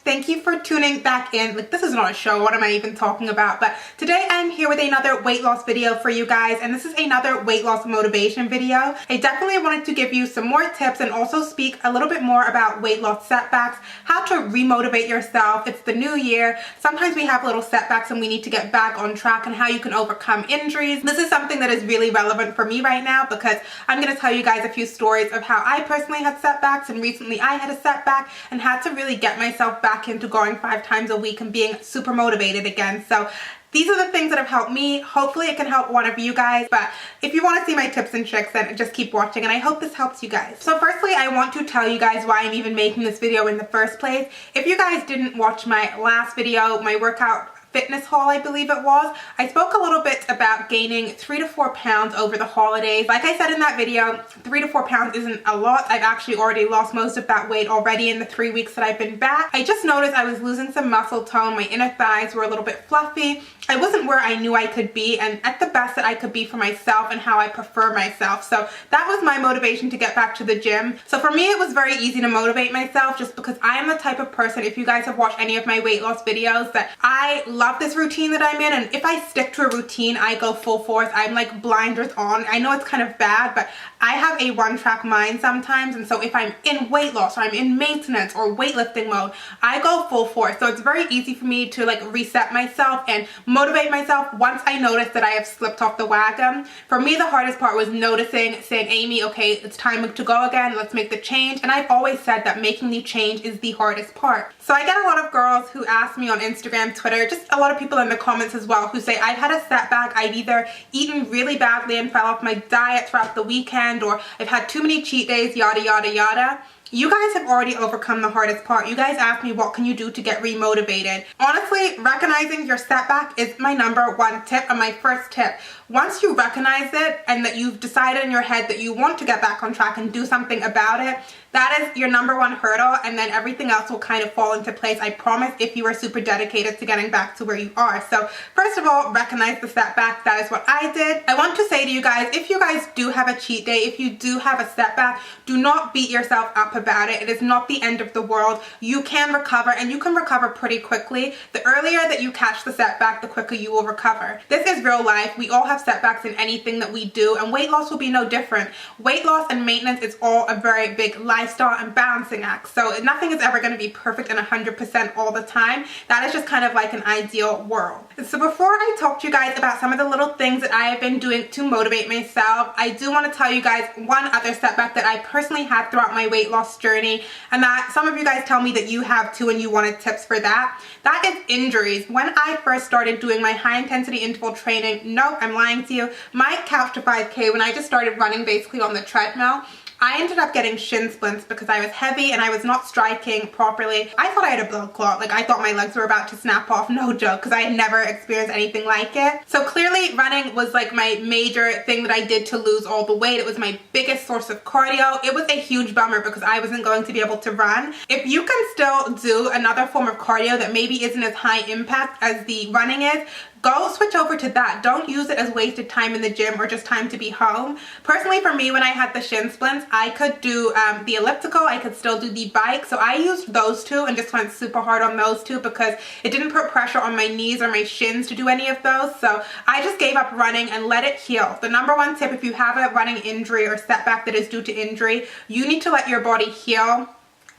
Thank you for tuning back in. Like, this is not a show, what am I even talking about? But today I'm here with another weight loss video for you guys, and this is another weight loss motivation video. I definitely wanted to give you some more tips and also speak a little bit more about weight loss setbacks, how to remotivate yourself. It's the new year. Sometimes we have little setbacks and we need to get back on track, and how you can overcome injuries. This is something that is really relevant for me right now because I'm going to tell you guys a few stories of how I personally had setbacks, and recently I had a setback and had to really get myself back into going 5 times a week and being super motivated again. So these are the things that have helped me. Hopefully it can help one of you guys, but if you want to see my tips and tricks, then just keep watching, and I hope this helps you guys. So firstly, I want to tell you guys why I'm even making this video in the first place. If you guys didn't watch my last video, my workout fitness haul, I believe it was, I spoke a little bit about gaining 3 to 4 pounds over the holidays. Like I said in that video, 3 to 4 pounds isn't a lot. I've actually already lost most of that weight already in the 3 weeks that I've been back. I just noticed I was losing some muscle tone. My inner thighs were a little bit fluffy. I wasn't where I knew I could be, and at the best that I could be for myself and how I prefer myself. So that was my motivation to get back to the gym. So for me, it was very easy to motivate myself just because I am the type of person, if you guys have watched any of my weight loss videos, that I love this routine that I'm in, and if I stick to a routine, I go full force. I'm like blinders on. I know it's kind of bad, but I have a one-track mind sometimes, and so if I'm in weight loss or I'm in maintenance or weightlifting mode, I go full force. So it's very easy for me to like reset myself and motivate myself once I notice that I have slipped off the wagon. For me, the hardest part was noticing, saying, Amy, okay, it's time to go again, let's make the change. And I've always said that making the change is the hardest part. So I get a lot of girls who ask me on Instagram, Twitter, just a lot of people in the comments as well, who say, I've had a setback, I've either eaten really badly and fell off my diet throughout the weekend, or I've had too many cheat days, yada yada yada. You guys have already overcome the hardest part. You guys asked me, what can you do to get remotivated? Honestly, recognizing your setback is my #1 tip and my first tip. Once you recognize it and that you've decided in your head that you want to get back on track and do something about it, that is your #1 hurdle, and then everything else will kind of fall into place, I promise, if you are super dedicated to getting back to where you are. So first of all, recognize the setback. That is what I did. I want to say to you guys, if you guys do have a cheat day, if you do have a setback, do not beat yourself up about it. It is not the end of the world. You can recover, and you can recover pretty quickly. The earlier that you catch the setback, the quicker you will recover. This is real life. We all have setbacks in anything that we do, and weight loss will be no different. Weight loss and maintenance is all a very big lifestyle and balancing act. So nothing is ever going to be perfect and 100% all the time. That is just kind of like an ideal world. So before I talk to you guys about some of the little things that I have been doing to motivate myself, I do want to tell you guys one other setback that I personally had throughout my weight loss journey, and that some of you guys tell me that you have too and you wanted tips for that. That is injuries. When I first started doing my high intensity interval training, no, I'm lying to you, my couch to 5K, when I just started running basically on the treadmill, I ended up getting shin splints because I was heavy and I was not striking properly. I thought I had a blood clot. Like, I thought my legs were about to snap off. No joke, because I had never experienced anything like it. So clearly running was like my major thing that I did to lose all the weight. It was my biggest source of cardio. It was a huge bummer because I wasn't going to be able to run. If you can still do another form of cardio that maybe isn't as high impact as the running is, go switch over to that. Don't use it as wasted time in the gym or just time to be home. Personally, for me, when I had the shin splints, I could do the elliptical, I could still do the bike. So I used those two and just went super hard on those two because it didn't put pressure on my knees or my shins to do any of those. So I just gave up running and let it heal. The #1 tip, if you have a running injury or setback that is due to injury, you need to let your body heal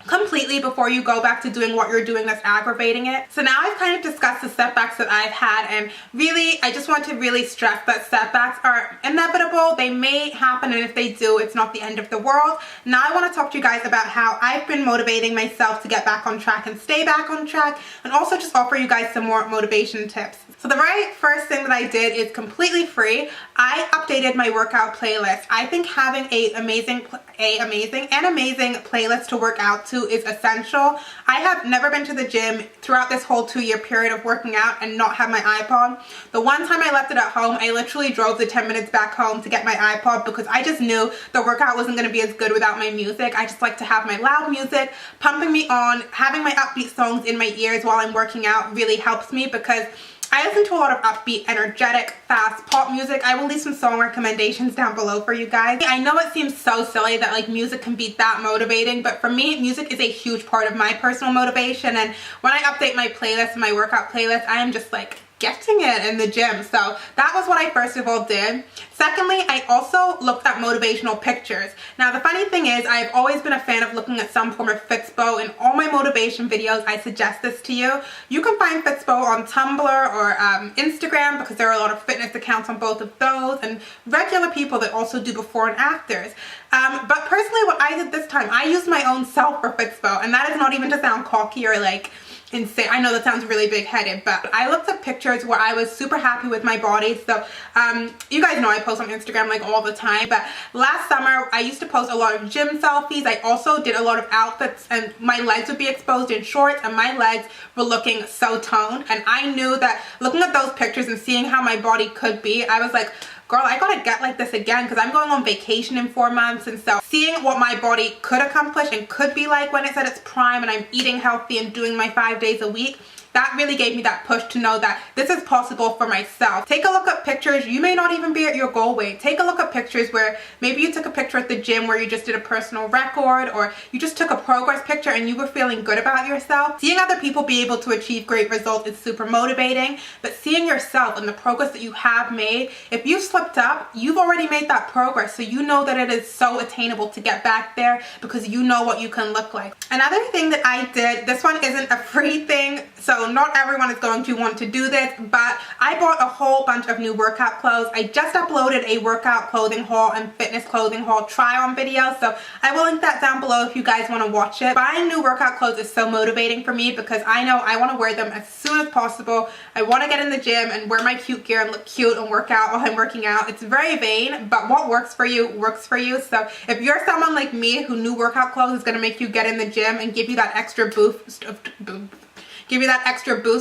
completely before you go back to doing what you're doing that's aggravating it. So now I've kind of discussed the setbacks that I've had, and really I just want to really stress that setbacks are inevitable. They may happen, and if they do, it's not the end of the world. Now I want to talk to you guys about how I've been motivating myself to get back on track and stay back on track, and also just offer you guys some more motivation tips. So the very first thing that I did is completely free. I updated my workout playlist. I think having an amazing playlist to work out to is essential. I have never been to the gym throughout this whole 2-year period of working out and not have my iPod. The one time I left it at home, I literally drove the 10 minutes back home to get my iPod because I just knew the workout wasn't going to be as good without my music. I just like to have my loud music pumping me on. Having my upbeat songs in my ears while I'm working out really helps me because I listen to a lot of upbeat, energetic, fast pop music. I will leave some song recommendations down below for you guys. I know it seems so silly that like music can be that motivating, but for me, music is a huge part of my personal motivation. And when I update my playlist, my workout playlist, I am just like getting it in the gym. So that was what I first of all did. Secondly, I also looked at motivational pictures. Now the funny thing is, I've always been a fan of looking at some form of Fitspo. In all my motivation videos, I suggest this to you. You can find Fitspo on Tumblr or Instagram, because there are a lot of fitness accounts on both of those, and regular people that also do before and afters. But personally, what I did this time, I used my own self for Fitspo, and that is not even to sound cocky or like insane. I know that sounds really big-headed, but I looked at pictures where I was super happy with my body. So you guys know I post on Instagram like all the time, but last summer I used to post a lot of gym selfies. I also did a lot of outfits, and my legs would be exposed in shorts, and my legs were looking so toned. And I knew that looking at those pictures and seeing how my body could be, I was like, girl, I gotta get like this again, because I'm going on vacation in 4 months. And so seeing what my body could accomplish and could be like when it's at its prime and I'm eating healthy and doing my 5 days a week, that really gave me that push to know that this is possible for myself. Take a look at pictures. You may not even be at your goal weight. Take a look at pictures where maybe you took a picture at the gym where you just did a personal record, or you just took a progress picture and you were feeling good about yourself. Seeing other people be able to achieve great results is super motivating, but seeing yourself and the progress that you have made, if you slipped up, you've already made that progress, so you know that it is so attainable to get back there because you know what you can look like. Another thing that I did, this one isn't a free thing, so not everyone is going to want to do this, but I bought a whole bunch of new workout clothes. I just uploaded a workout clothing haul and fitness clothing haul try-on video, so I will link that down below if you guys want to watch it. Buying new workout clothes is so motivating for me because I know I want to wear them as soon as possible. I want to get in the gym and wear my cute gear and look cute and work out while I'm working out. It's very vain, but what works for you works for you. So if you're someone like me who new workout clothes is going to make you get in the gym and give you that extra boost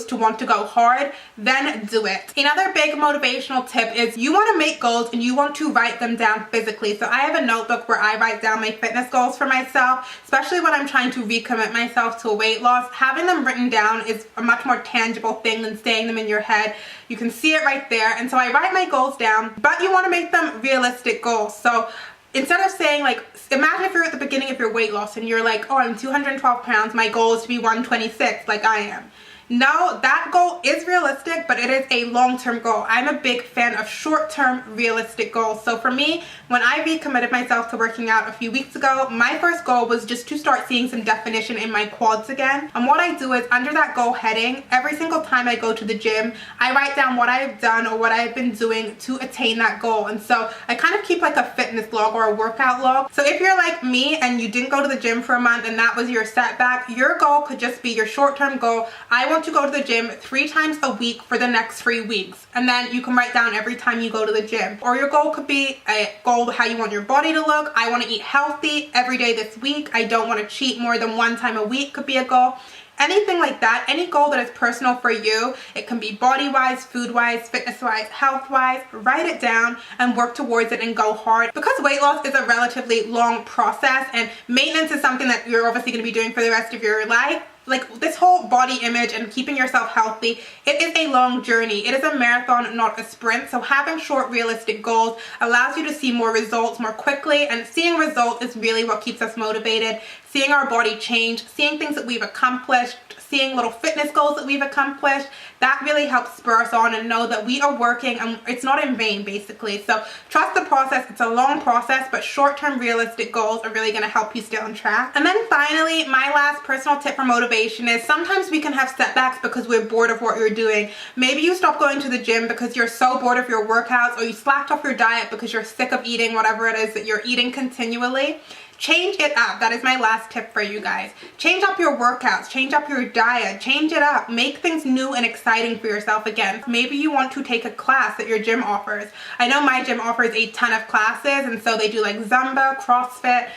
to want to go hard, then do it. Another big motivational tip is you want to make goals and you want to write them down physically. So I have a notebook where I write down my fitness goals for myself, especially when I'm trying to recommit myself to a weight loss. Having them written down is a much more tangible thing than saying them in your head. You can see it right there. And so I write my goals down, but you want to make them realistic goals. So instead of saying, like, imagine if you're at the beginning of your weight loss and you're like, oh, I'm 212 pounds, my goal is to be 126 like I am. No, that goal is realistic, but it is a long-term goal. I'm a big fan of short-term realistic goals. So for me, when I recommitted myself to working out a few weeks ago, my first goal was just to start seeing some definition in my quads again. And what I do is, under that goal heading, every single time I go to the gym, I write down what I've done or what I've been doing to attain that goal. And so I kind of keep like a fitness log or a workout log. So if you're like me and you didn't go to the gym for a month and that was your setback, your goal could just be your short-term goal. I want to go to the gym 3 times a week for the next 3 weeks, and then you can write down every time you go to the gym. Or your goal could be a goal how you want your body to look. I want to eat healthy every day this week. I don't want to cheat more than 1 time a week could be a goal. Anything like that, any goal that is personal for you, it can be body-wise, food-wise, fitness-wise, health-wise, write it down and work towards it and go hard. Because weight loss is a relatively long process and maintenance is something that you're obviously going to be doing for the rest of your life, like this whole body image and keeping yourself healthy, it is a long journey. It is a marathon, not a sprint. So having short, realistic goals allows you to see more results more quickly, and seeing results is really what keeps us motivated. Seeing our body change, seeing things that we've accomplished, seeing little fitness goals that we've accomplished, that really helps spur us on and know that we are working and it's not in vain, basically. So trust the process. It's a long process, but short-term realistic goals are really going to help you stay on track. And then finally, my last personal tip for motivation is sometimes we can have setbacks because we're bored of what you're doing. Maybe you stop going to the gym because you're so bored of your workouts, or you slacked off your diet because you're sick of eating whatever it is that you're eating continually. Change it up. That is my last tip for you guys. Change up your workouts, change up your diet, change it up. Make things new and exciting for yourself again. Maybe you want to take a class that your gym offers. I know my gym offers a ton of classes, and so they do like Zumba, CrossFit,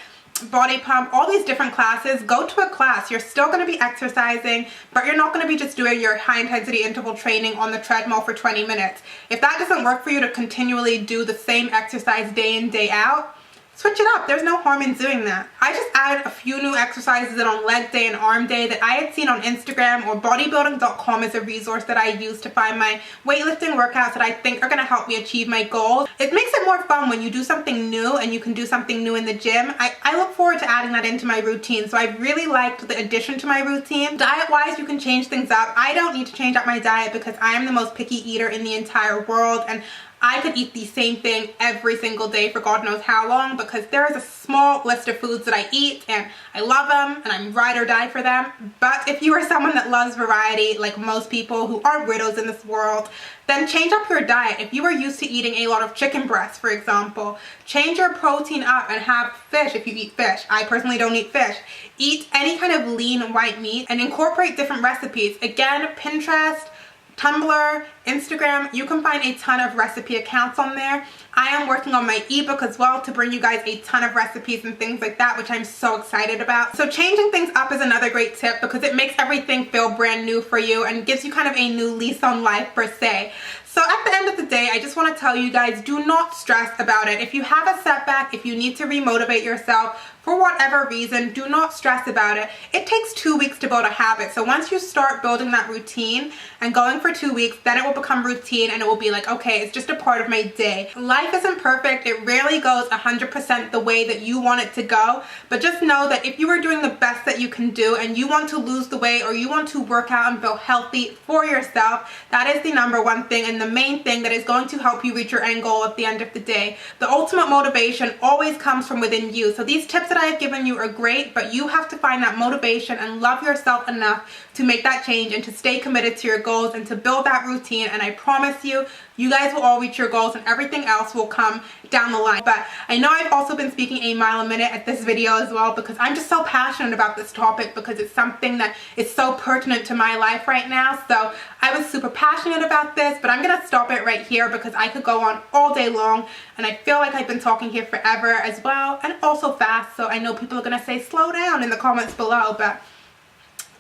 body pump, all these different classes. Go to a class. You're still going to be exercising, but you're not going to be just doing your high intensity interval training on the treadmill for 20 minutes. If that doesn't work for you to continually do the same exercise day in, day out, switch it up. There's no harm in doing that. I just added a few new exercises in on leg day and arm day that I had seen on Instagram, or bodybuilding.com is a resource that I use to find my weightlifting workouts that I think are going to help me achieve my goals. It makes it more fun when you do something new and you can do something new in the gym. I look forward to adding that into my routine, so I really liked the addition to my routine. Diet-wise, you can change things up. I don't need to change up my diet because I am the most picky eater in the entire world, and I could eat the same thing every single day for God knows how long, because there is a small list of foods that I eat and I love them and I'm ride or die for them. But if you are someone that loves variety, like most people who are widows in this world, then change up your diet. If you are used to eating a lot of chicken breasts, for example, change your protein up and have fish if you eat fish. I personally don't eat fish. Eat any kind of lean white meat and incorporate different recipes. Again, Pinterest, Tumblr, Instagram, you can find a ton of recipe accounts on there. I am working on my ebook as well to bring you guys a ton of recipes and things like that, which I'm so excited about. So changing things up is another great tip because it makes everything feel brand new for you and gives you kind of a new lease on life per se. So at the end of the day, I just want to tell you guys, do not stress about it. If you have a setback, if you need to remotivate yourself, for whatever reason, do not stress about it. It takes 2 weeks to build a habit. So once you start building that routine and going for 2 weeks, then it will become routine and it will be like, okay, it's just a part of my day. Life isn't perfect. It rarely goes 100% the way that you want it to go. But just know that if you are doing the best that you can do and you want to lose the weight or you want to work out and feel healthy for yourself, that is the number one thing and the main thing that is going to help you reach your end goal at the end of the day. The ultimate motivation always comes from within you. So these tips that I have given you are great, but you have to find that motivation and love yourself enough to make that change and to stay committed to your goals and to build that routine. And I promise you, you guys will all reach your goals and everything else will come down the line. But I know I've also been speaking a mile a minute at this video as well because I'm just so passionate about this topic because it's something that is so pertinent to my life right now. So I was super passionate about this, but I'm gonna stop it right here because I could go on all day long and I feel like I've been talking here forever as well, and also fast. So I know people are gonna say slow down in the comments below, but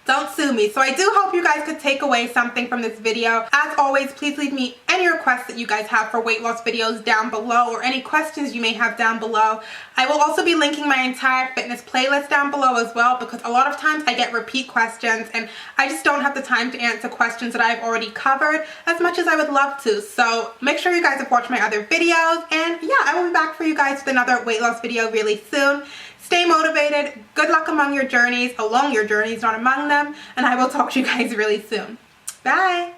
don't sue me. So I do hope you guys could take away something from this video. As always, please leave me any requests that you guys have for weight loss videos down below, or any questions you may have down below. I will also be linking my entire fitness playlist down below as well, because a lot of times I get repeat questions and I just don't have the time to answer questions that I've already covered as much as I would love to. So make sure you guys have watched my other videos, and yeah, I will be back for you guys with another weight loss video really soon. Stay motivated, good luck along your journeys, not among them, and I will talk to you guys really soon. Bye!